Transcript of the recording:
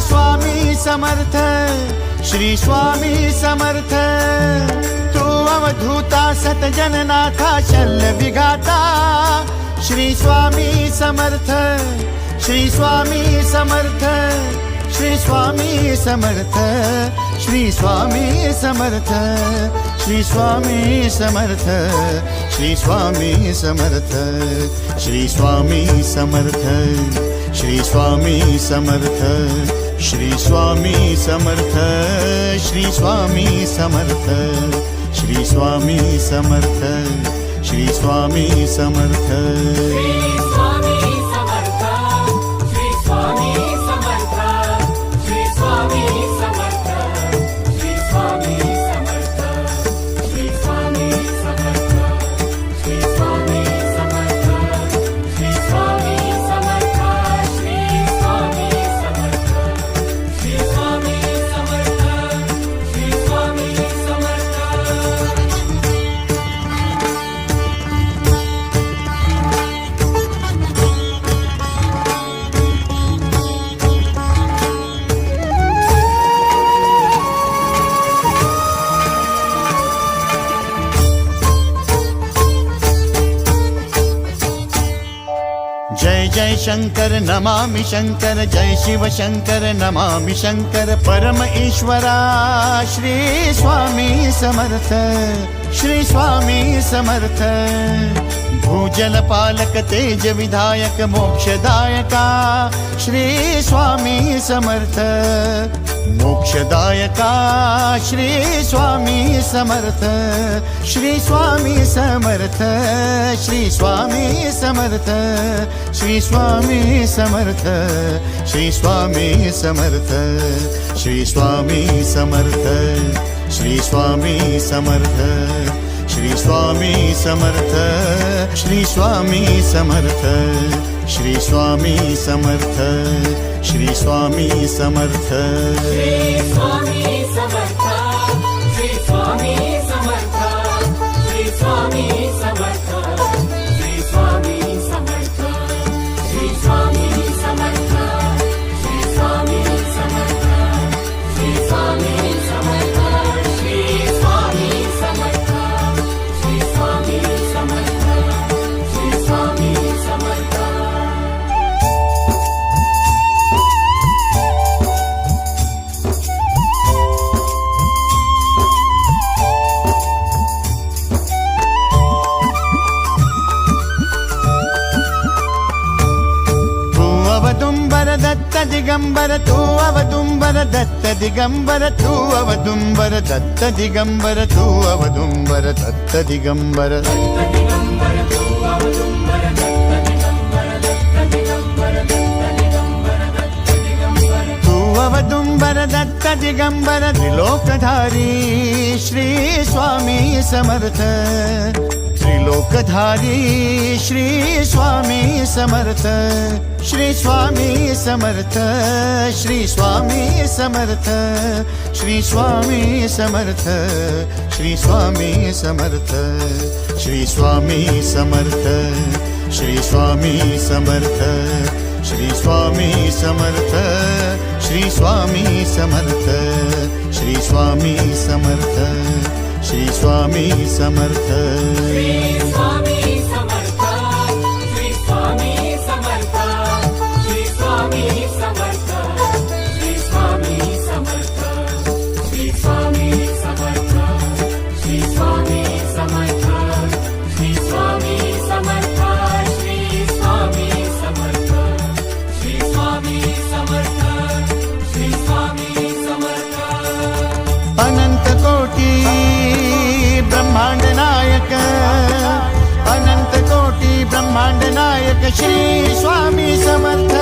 स्वामी समर्थ, श्री स्वामी समर्थ। तू अवधूता सतजननाथा शल्य विघाता, श्री स्वामी समर्थ, श्री स्वामी समर्थ, श्री स्वामी समर्थ, श्री स्वामी समर्थ, श्री स्वामी समर्थ, श्री स्वामी समर्थ, श्री स्वामी समर्थ, श्री स्वामी समर्थ, श्री स्वामी समर्थ, श्री स्वामी समर्थ, श्री स्वामी समर्थ, श्री स्वामी समर्थ। जय जय शंकर नमामि शंकर, जय शिव शंकर नमामि शंकर। परम ईश्वरा श्री स्वामी समर्थ, श्री स्वामी समर्थ। भूजल पालक तेज विधायक मोक्षदायका, श्री स्वामी समर्थ। मोक्षदायका श्री स्वामी समर्थ, श्री स्वामी समर्थ, श्री स्वामी समर्थ, श्री स्वामी समर्थ, श्री स्वामी समर्थ, श्री स्वामी समर्थ, श्री स्वामी समर्थ, श्री स्वामी समर्थ, श्री स्वामी समर्थ, श्री स्वामी समर्थ, श्री स्वामी समर्थ। श्री स्वामी समर्थ, श्री स्वामी समर्थ, श्री स्वामी समर्थ, श्री स्वामी समर्थ, श्री स्वामी समर्थ, श्री स्वामी समर्थ, श्री स्वामी समर्थ, श्री स्वामी समर्थ, श्री स्वामी समर्थ, श्री स्वामी समर्थ। दत्त दिगंबर तू अवदुंबर दत्त दिगंबर तू अवदुंबर दत्त दिगंबर तू अवदुंबर दत्त दिगंबर। तू अवदुंबर दत्त दिगंबर त्रिलोकधारी श्री स्वामी समर्थ। त्रिलोकधारी श्री स्वामी समर्थ, श्री स्वामी समर्थ, श्री स्वामी समर्थ, श्री स्वामी समर्थ, श्री स्वामी समर्थ, श्री स्वामी समर्थ, श्री स्वामी समर्थ, श्री स्वामी समर्थ, श्री स्वामी समर्थ, श्री स्वामी समर्थ, श्री स्वामी समर्थ। श्री स्वामी समर्थ, श्री स्वामी समर्थ, श्री स्वामी समर्थ, श्री स्वामी समर्थ, श्री स्वामी समर्थ, श्री स्वामी समर्थ, श्री स्वामी समर्थ, श्री स्वामी समर्थ, श्री स्वामी समर्थ, श्री स्वामी समर्थ। अनंत कोटी ब्रह्मांड नायक, अनंत कोटी ब्रह्मांड नायक श्री स्वामी समर्थ।